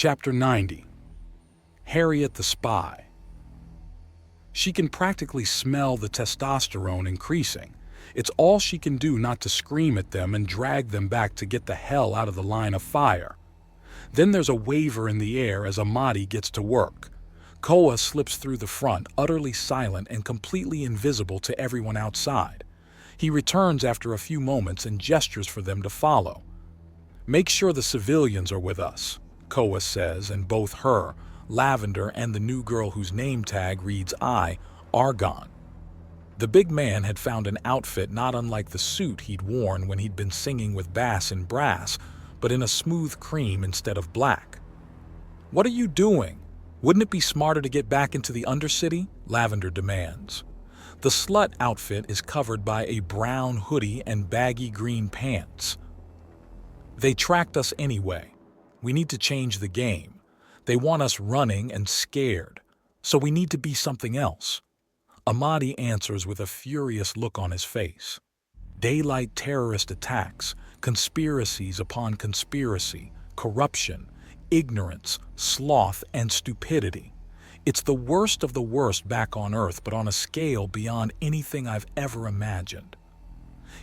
Chapter 90. Harriet the Spy. She can practically smell the testosterone increasing. It's all she can do not to scream at them and drag them back to get the hell out of the line of fire. Then there's a waver in the air as Amadi gets to work. Koa slips through the front, utterly silent and completely invisible to everyone outside. He returns after a few moments and gestures for them to follow. "Make sure the civilians are with us," Koa says, and both her, Lavender, and the new girl whose name tag reads Argon. The big man had found an outfit not unlike the suit he'd worn when he'd been singing with Bass and Brass, but in a smooth cream instead of black. "What are you doing? Wouldn't it be smarter to get back into the Undercity?" Lavender demands. The slut outfit is covered by a brown hoodie and baggy green pants. "They tracked us anyway. We need to change the game. They want us running and scared, so we need to be something else." Amadi answers with a furious look on his face. Daylight terrorist attacks, conspiracies upon conspiracy, corruption, ignorance, sloth, and stupidity. It's the worst of the worst back on Earth, but on a scale beyond anything I've ever imagined.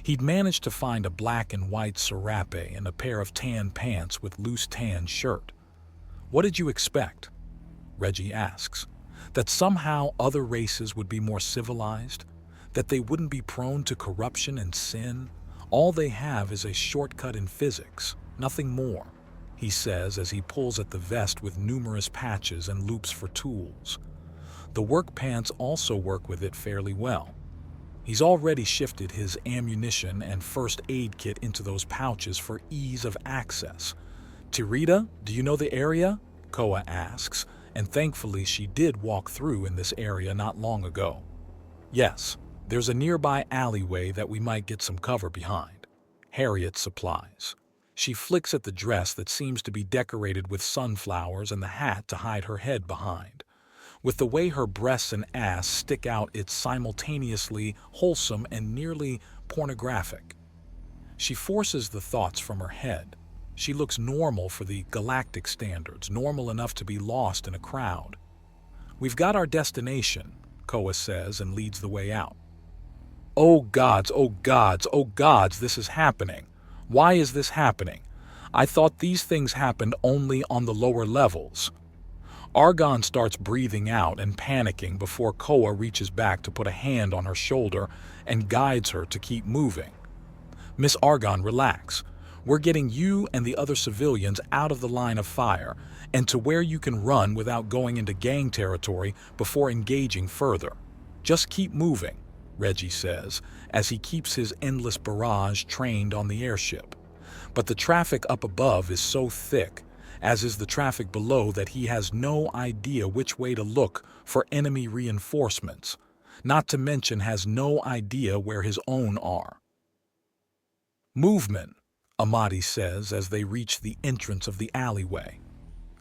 He'd managed to find a black and white serape and a pair of tan pants with loose tan shirt. "What did you expect?" Reggie asks. That somehow other races would be more civilized? That they wouldn't be prone to corruption and sin? All they have is a shortcut in physics, nothing more, he says as he pulls at the vest with numerous patches and loops for tools. The work pants also work with it fairly well. He's already shifted his ammunition and first aid kit into those pouches for ease of access. "Tirita, do you know the area?" Koa asks, and thankfully she did walk through in this area not long ago. "Yes, there's a nearby alleyway that we might get some cover behind," Harriet supplies. She flicks at the dress that seems to be decorated with sunflowers and the hat to hide her head behind. With the way her breasts and ass stick out, it's simultaneously wholesome and nearly pornographic. She forces the thoughts from her head. She looks normal for the galactic standards, normal enough to be lost in a crowd. "We've got our destination," Koa says and leads the way out. "Oh gods, oh gods, oh gods, this is happening. Why is this happening? I thought these things happened only on the lower levels." Argon starts breathing out and panicking before Koa reaches back to put a hand on her shoulder and guides her to keep moving. "Miss Argon, relax. We're getting you and the other civilians out of the line of fire and to where you can run without going into gang territory before engaging further. Just keep moving," Reggie says, as he keeps his endless barrage trained on the airship. But the traffic up above is so thick, as is the traffic below, that he has no idea which way to look for enemy reinforcements, not to mention has no idea where his own are. "Movement," Amadi says as they reach the entrance of the alleyway.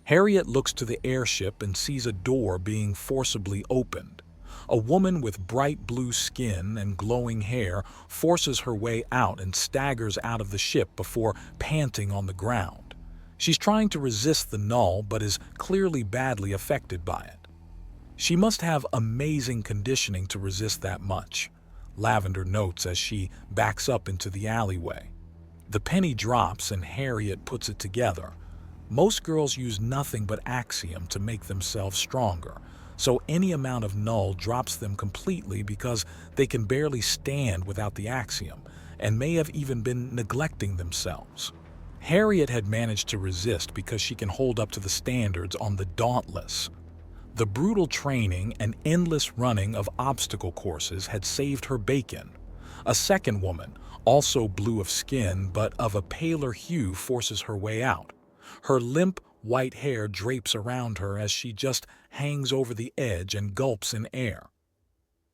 Harriet looks to the airship and sees a door being forcibly opened. A woman with bright blue skin and glowing hair forces her way out and staggers out of the ship before panting on the ground. She's trying to resist the null but is clearly badly affected by it. She must have amazing conditioning to resist that much, Lavender notes as she backs up into the alleyway. The penny drops and Harriet puts it together. Most girls use nothing but Axiom to make themselves stronger, so any amount of null drops them completely because they can barely stand without the Axiom and may have even been neglecting themselves. Harriet had managed to resist because she can hold up to the standards on the Dauntless. The brutal training and endless running of obstacle courses had saved her bacon. A second woman, also blue of skin but of a paler hue, forces her way out. Her limp white hair drapes around her as she just hangs over the edge and gulps in air.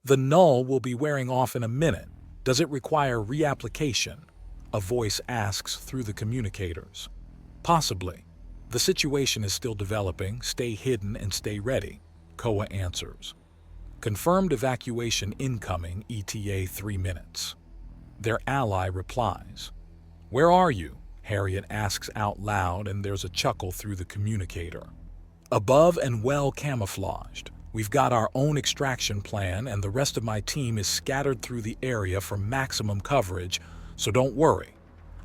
"The null will be wearing off in a minute. Does it require reapplication?" a voice asks through the communicators. "Possibly. The situation is still developing. Stay hidden and stay ready," Koa answers. "Confirmed evacuation incoming, ETA 3 minutes." Their ally replies. "Where are you?" Harriet asks out loud, and there's a chuckle through the communicator. Above and well camouflaged. We've got our own extraction plan, and the rest of my team is scattered through the area for maximum coverage, so don't worry.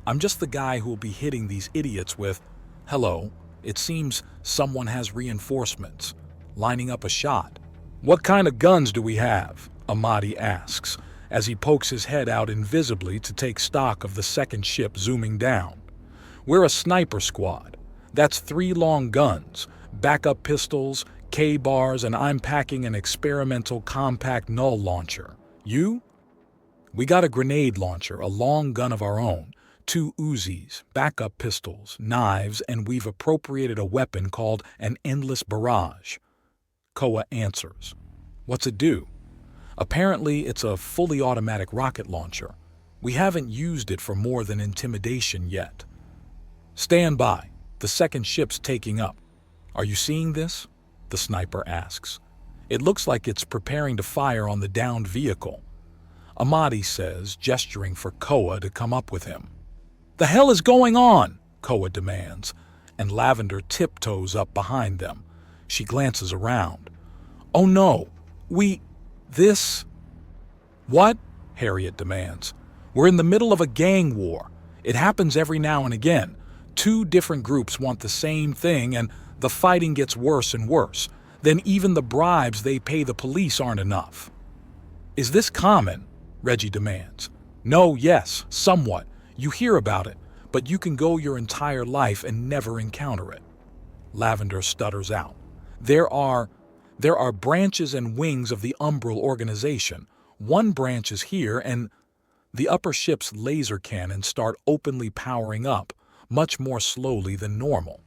I'm just the guy who will be hitting these idiots with, "Hello, it seems someone has reinforcements. Lining up a shot." "What kind of guns do we have?" Amadi asks, as he pokes his head out invisibly to take stock of the second ship zooming down. "We're a sniper squad. That's 3 long guns, backup pistols, K-bars, and I'm packing an experimental compact null launcher. You?" "We got a grenade launcher, a long gun of our own, 2 Uzis, backup pistols, knives, and we've appropriated a weapon called an endless barrage." Koa answers. "What's it do?" "Apparently it's a fully automatic rocket launcher. We haven't used it for more than intimidation yet." "Stand by. The second ship's taking up." "Are you seeing this?" the sniper asks. "It looks like it's preparing to fire on the downed vehicle." Amadi says, gesturing for Koa to come up with him. "The hell is going on?" Koa demands, and Lavender tiptoes up behind them. She glances around. "Oh no, this..." "What?" Harriet demands. "We're in the middle of a gang war. It happens every now and again. 2 different groups want the same thing, and the fighting gets worse and worse. Then even the bribes they pay the police aren't enough." "Is this common?" Reggie demands. "No, yes, somewhat. You hear about it, but you can go your entire life and never encounter it." Lavender stutters out. There are branches and wings of the Umbral organization. One branch is here, and..." The upper ship's laser cannons start openly powering up, much more slowly than normal.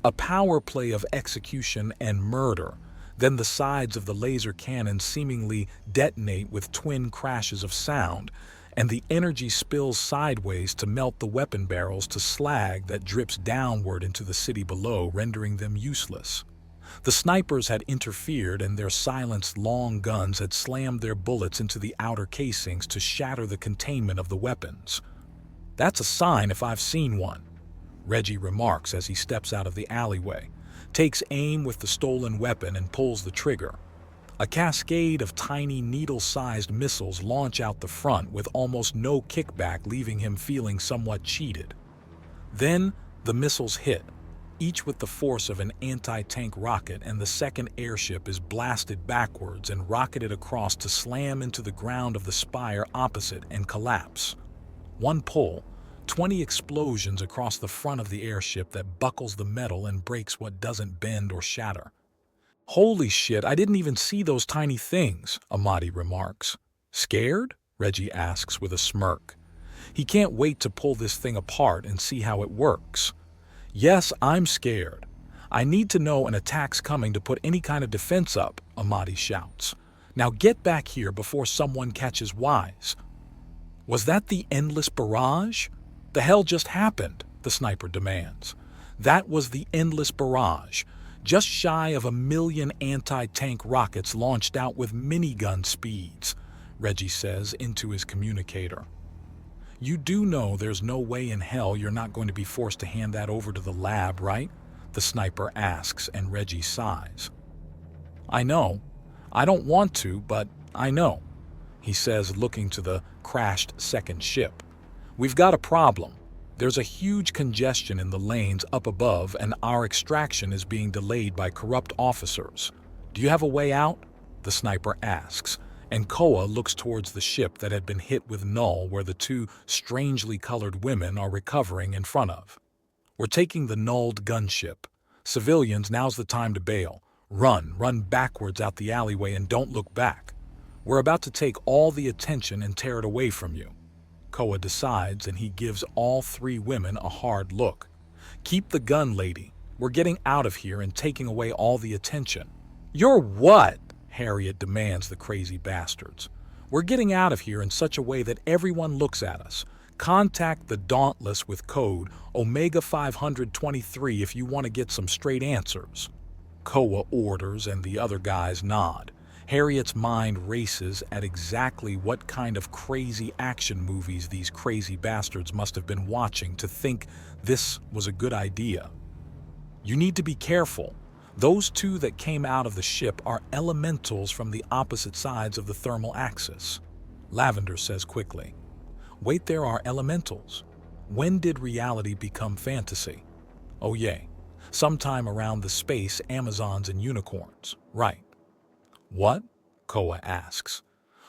A power play of execution and murder. Then the sides of the laser cannon seemingly detonate with twin crashes of sound, and the energy spills sideways to melt the weapon barrels to slag that drips downward into the city below, rendering them useless. The snipers had interfered, and their silenced long guns had slammed their bullets into the outer casings to shatter the containment of the weapons. "That's a sign if I've seen one," Reggie remarks as he steps out of the alleyway, takes aim with the stolen weapon, and pulls the trigger. A cascade of tiny needle-sized missiles launch out the front with almost no kickback, leaving him feeling somewhat cheated. Then the missiles hit, each with the force of an anti-tank rocket, and the second airship is blasted backwards and rocketed across to slam into the ground of the spire opposite and collapse. One pull, 20 explosions across the front of the airship that buckles the metal and breaks what doesn't bend or shatter. "Holy shit, I didn't even see those tiny things," Amadi remarks. "Scared?" Reggie asks with a smirk. He can't wait to pull this thing apart and see how it works. "Yes, I'm scared. I need to know an attack's coming to put any kind of defense up," Amadi shouts. "Now get back here before someone catches wise." "Was that the endless barrage? The hell just happened?" the sniper demands. "That was the endless barrage, just shy of 1,000,000 anti-tank rockets launched out with minigun speeds," Reggie says into his communicator. "You do know there's no way in hell you're not going to be forced to hand that over to the lab, right?" the sniper asks, and Reggie sighs. "I know. I don't want to, but I know," he says, looking to the crashed second ship. "We've got a problem. There's a huge congestion in the lanes up above, and our extraction is being delayed by corrupt officers. Do you have a way out?" the sniper asks, and Koa looks towards the ship that had been hit with null, where the 2 strangely colored women are recovering in front of. "We're taking the nulled gunship. Civilians, now's the time to bail. Run backwards out the alleyway and don't look back. We're about to take all the attention and tear it away from you." Koa decides, and he gives all 3 women a hard look. "Keep the gun, lady. We're getting out of here and taking away all the attention." "You're what?" Harriet demands the crazy bastards. "We're getting out of here in such a way that everyone looks at us. Contact the Dauntless with code Omega 523 if you want to get some straight answers." Koa orders, and the other guys nod. Harriet's mind races at exactly what kind of crazy action movies these crazy bastards must have been watching to think this was a good idea. You need to be careful. Those two that came out of the ship are elementals from the opposite sides of the thermal axis, Lavender says quickly. Wait, there are elementals. When did reality become fantasy? Oh yay, sometime around the space Amazons and unicorns, right? What? Koa asks.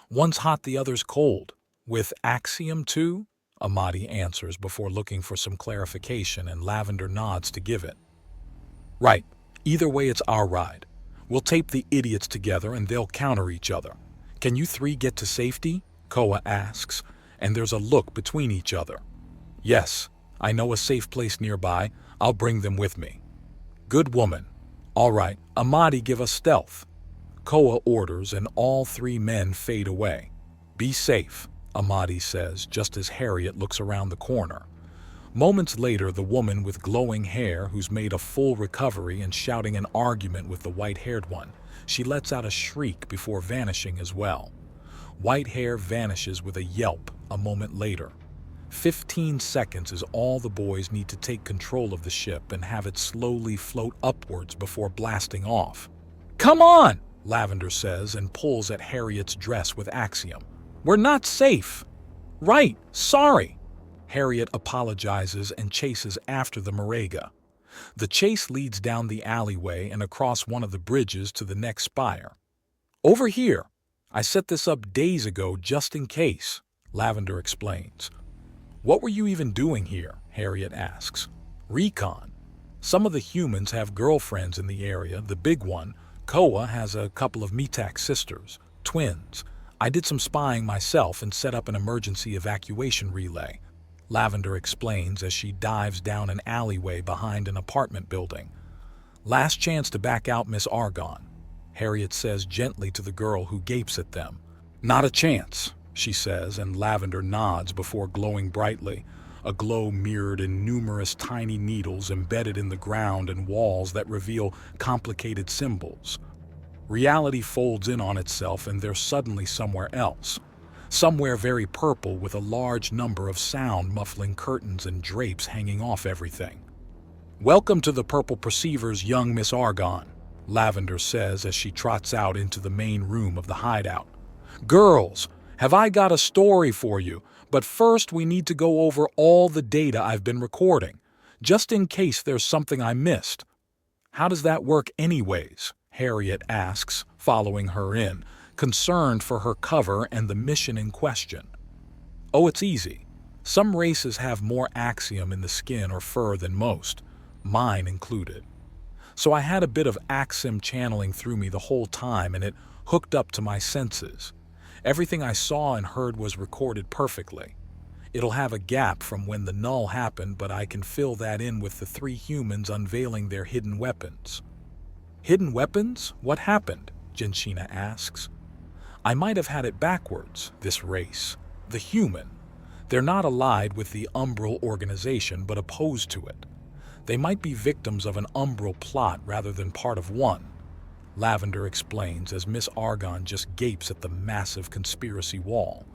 One's hot, the other's cold. With Axiom too? Amadi answers before looking for some clarification, and Lavender nods to give it. Right. Either way, it's our ride. We'll tape the idiots together and they'll counter each other. Can you three get to safety? Koa asks, and there's a look between each other. Yes, I know a safe place nearby. I'll bring them with me. Good woman. All right, Amadi, give us stealth. Koa orders, and all three men fade away. Be safe, Amadi says, just as Harriet looks around the corner. Moments later, the woman with glowing hair, who's made a full recovery and shouting an argument with the white-haired one, she lets out a shriek before vanishing as well. White hair vanishes with a yelp a moment later. 15 seconds is all the boys need to take control of the ship and have it slowly float upwards before blasting off. Come on, Lavender says and pulls at Harriet's dress with Axiom. We're not safe. Right, sorry. Harriet apologizes and chases after the Morega. The chase leads down the alleyway and across one of the bridges to the next spire. Over here. I set this up days ago just in case, Lavender explains. What were you even doing here? Harriet asks. Recon. Some of the humans have girlfriends in the area. The big one, Koa, has a couple of Metak sisters, twins. I did some spying myself and set up an emergency evacuation relay, Lavender explains as she dives down an alleyway behind an apartment building. Last chance to back out, Miss Argon, Harriet says gently to the girl who gapes at them. Not a chance, she says, and Lavender nods before glowing brightly, a glow mirrored in numerous tiny needles embedded in the ground and walls that reveal complicated symbols. Reality folds in on itself and they're suddenly somewhere else. Somewhere very purple with a large number of sound-muffling curtains and drapes hanging off everything. Welcome to the Purple Perceivers, young Miss Argon, Lavender says as she trots out into the main room of the hideout. Girls, have I got a story for you, but first we need to go over all the data I've been recording, just in case there's something I missed. How does that work anyways? Harriet asks, following her in, concerned for her cover and the mission in question. Oh, it's easy. Some races have more axiom in the skin or fur than most, mine included. So I had a bit of axiom channeling through me the whole time, and it hooked up to my senses. Everything I saw and heard was recorded perfectly. It'll have a gap from when the null happened, but I can fill that in with the three humans unveiling their hidden weapons. Hidden weapons? What happened? Genshina asks. I might have had it backwards, this race. The human. They're not allied with the Umbral organization, but opposed to it. They might be victims of an Umbral plot rather than part of one, Lavender explains as Miss Argon just gapes at the massive conspiracy wall.